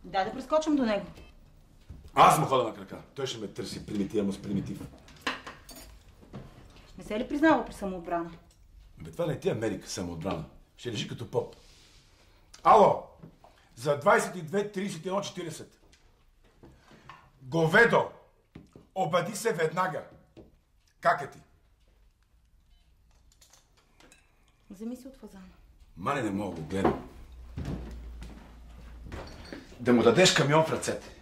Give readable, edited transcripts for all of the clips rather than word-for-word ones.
Дай да прескочим до него. Аз му хода на крака. Той ще ме търси примитив, ама с примитив. Не се ли признава при самоотбрана? Бе, това не ти Америка, самоотбрана. Ще лежи като поп. Ало! За 22:31:40. Говедо! Обади се веднага. Как е ти? Вземи си от фазана. Мане, не мога го гледам. Да му дадеш камион в ръцете.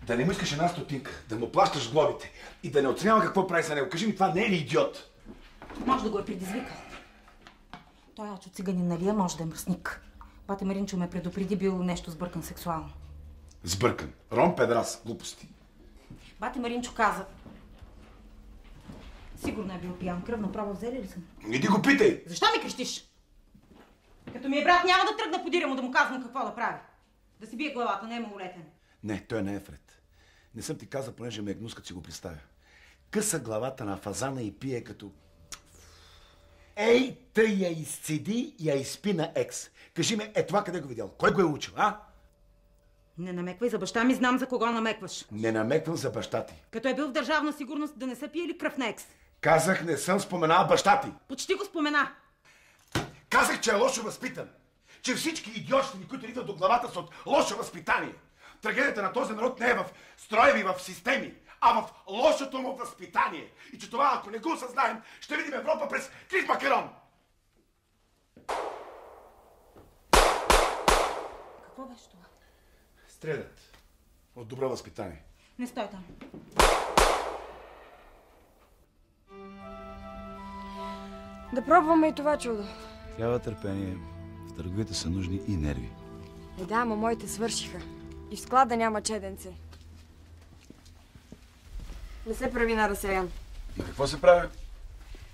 Да не му искаш една стотинка. Да му плащаш глобите. И да не оценява какво прави за него. Кажи ми, това не е ли идиот? Може да го е предизвикал. Той ачо циганин, нали, може да е мръсник. Бате Маринчо ме предупреди, бил нещо сбъркан сексуално. Сбъркан. Ром педрас. Глупости. Бате Маринчо каза. Сигурно е бил пиян. Кръвна права взели ли съм? Иди го питай! Защо ми крещиш? Като ми е брат, няма да тръгна подиря му да му казвам какво да прави. Да си бие главата, не е малолетен. Не, той не е Фред. Не съм ти казал, понеже ме е гнус, като си го представя. Къса главата на фазана и пие като... Ей, тъй я изцеди и я изпи на екс. Кажи ми, това къде го видял? Кой го е учил, а? Не намеквай за баща ми, знам за кого намекваш. Не намеквам за баща ти. Като е бил в Държавна сигурност, да не са пиели кръв на екс. Казах, не съм споменал баща ти. Почти го спомена. Казах, че е лошо възпитан. Че всички идиотщини, които идват до главата, са от лошо възпитание. Трагедията на този народ не е в строеви, в системи, а в лошото му възпитание. И че това, ако не го осъзнаем, ще видим Европа през Крис Макерон. Какво беше това? Стрелят. От добро възпитание. Не стой там. Да пробваме и това чудо. Трябва търпение. В търговете са нужни и нерви. Да, ама моите свършиха. И в склада няма чеденци. Не се прави на разсеян. На какво се прави?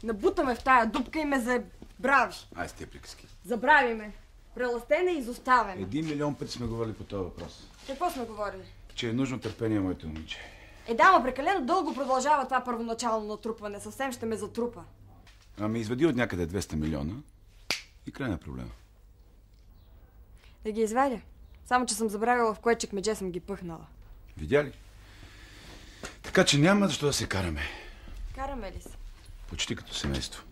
Набутаме в тая дупка и ме забрави. Ай, с тия приказки. Забрави ме. Преластена и изоставена. 1 милион пъти сме говорили по този въпрос. Какво сме говорили? Че е нужно търпение, моето момиче. Да, ама прекалено дълго продължава това първоначално натрупване. Съвсем ще ме затрупа. Ами извади от някъде 200 милиона и край на проблема. Да ги извадя. Само, че съм забравила в кое чекмедже съм ги пъхнала. Видя ли? Така че няма защо да се караме. Караме ли се? Почти като семейство.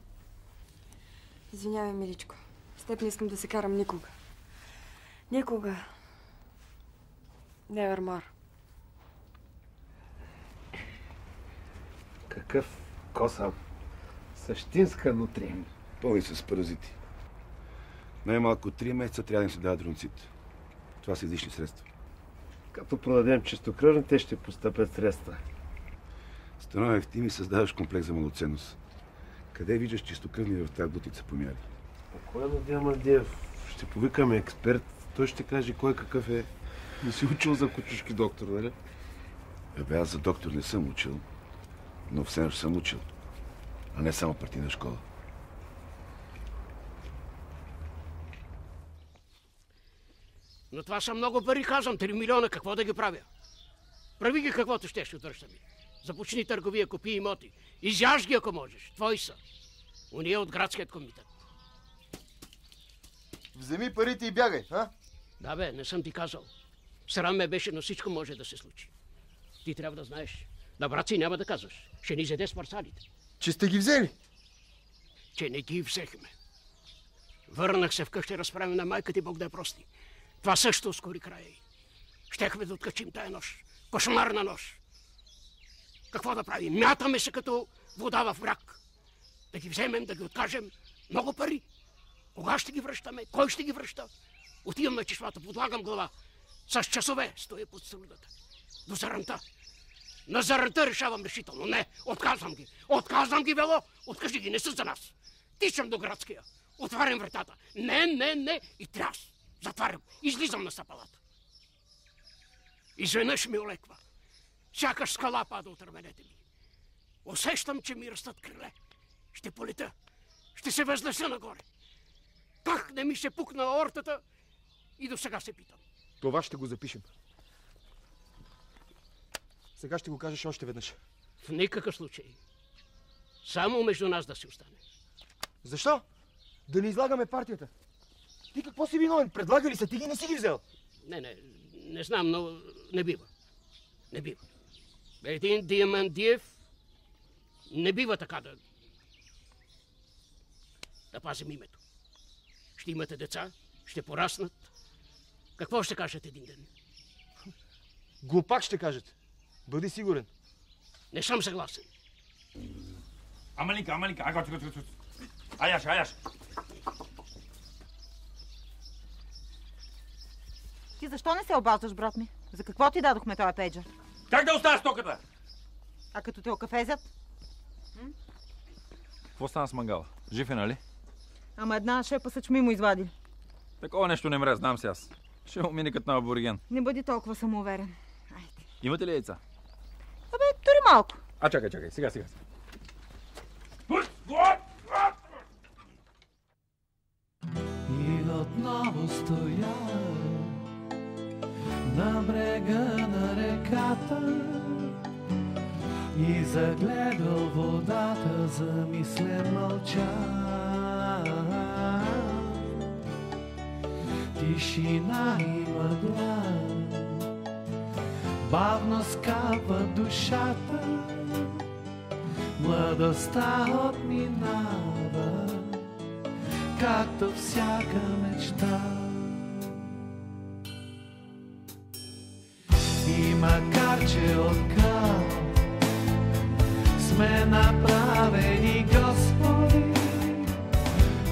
Извинявай, миличко. С теб не искам да се карам никога. Никога. Nevermore. Какъв косъм. Същинска нутрия. Пълни с паразити. Най-малко 3 месеца трябва да им се дава дронцит. Това са излишни средства. Като продадем чистокръвните, ще постъпят средства. Становев, ти ми създаваш комплекс за малоценност. Къде виждаш чистокръвни в тази бутица помяри? Спокойно, Диамандиев. Ще повикаме експерт. Той ще каже кой какъв е. Не си учил за кучушки доктор, нали? Бе, аз за доктор не съм учил, но все още съм учил. А не само партийна школа. Но това са много пари, казвам. 3 милиона, какво да ги правя? Прави ги каквото ще отвръща ми. Започни търговия, купи имоти. Изяж ги, ако можеш. Твои са. Уния от градският комитет. Вземи парите и бягай, а? Да бе, не съм ти казал. Срам ме беше, но всичко може да се случи. Ти трябва да знаеш. На брат си няма да казваш. Ще ни заде с парсалите. Че сте ги взели? Че не ги взехме. Върнах се вкъщи, разправим на майка ти, Бог да я прости. Това също ускори края й. Щехме да откачим тая нощ. Кошмарна нощ. Какво да правим? Мятаме се като вода в мрак. Да ги вземем, да ги откажем. Много пари. Кога ще ги връщаме? Кой ще ги връща? Отивам на чешмата, подлагам глава. С часове стоя под стълдата. До заранта. На заранта решавам решително. Не, отказвам ги. Отказвам ги, Вело. Откажи ги, не са за нас. Тичам до градския. Отварям вратата. Не. И тряс. Затварям. Излизам на стъпалата. Изведнъж ми олеква. Сякаш скала пада от раменете ми. Усещам, че ми растат криле. Ще полета. Ще се възнеса нагоре. Как не ми се пукна аортата? И до сега се питам. Това ще го запишем. Сега ще го кажеш още веднъж. В никакъв случай. Само между нас да си остане. Защо? Да не излагаме партията. Ти какво си виновен? Предлагали са, ти ги не си ги взел. Не знам, но не бива. Не бива. Един Диамандиев не бива така да пазим името. Ще имате деца, ще пораснат. Какво ще кажат един ден? Глупак ще кажете. Бъди сигурен. Не съм съгласен. Амалинка, аяш. Ти защо не се обаждаш, брат ми? За какво ти дадохме този пейджър? Как да оставя стоката? А като те окафезят? Какво стана с мангала? Жив е, нали? Ама една шепа са чми му извадили. Такова нещо не мре, знам си аз. Ще му мине като на абориген. Не бъди толкова самоуверен. Айде. Имате ли яйца? Абе, тори малко. А, чакай, сега. И отново стоя на брега на реката и загледал водата, замислен мълча. Тишина и мъгла бавно скапва душата, младостта отминава, както всяка мечта. И макар че от кал сме направени Господи,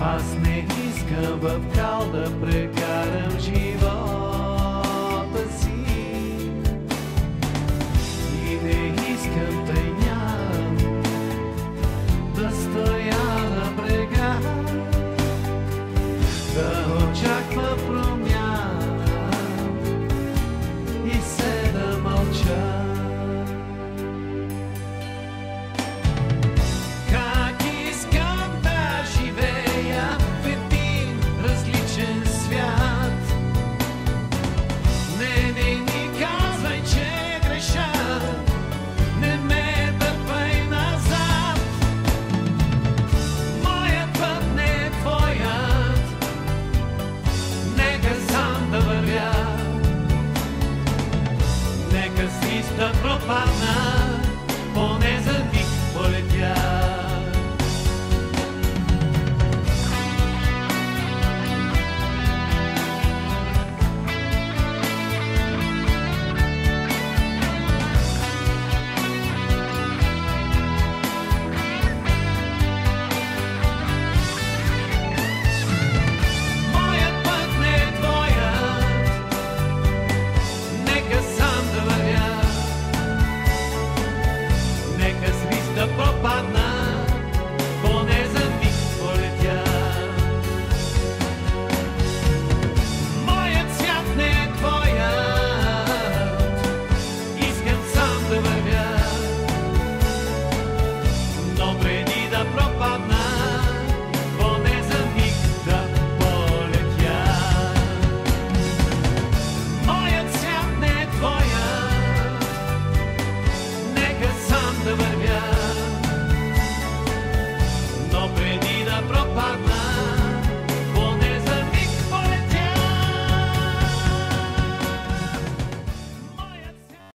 аз не искам в кал да прекарам живот.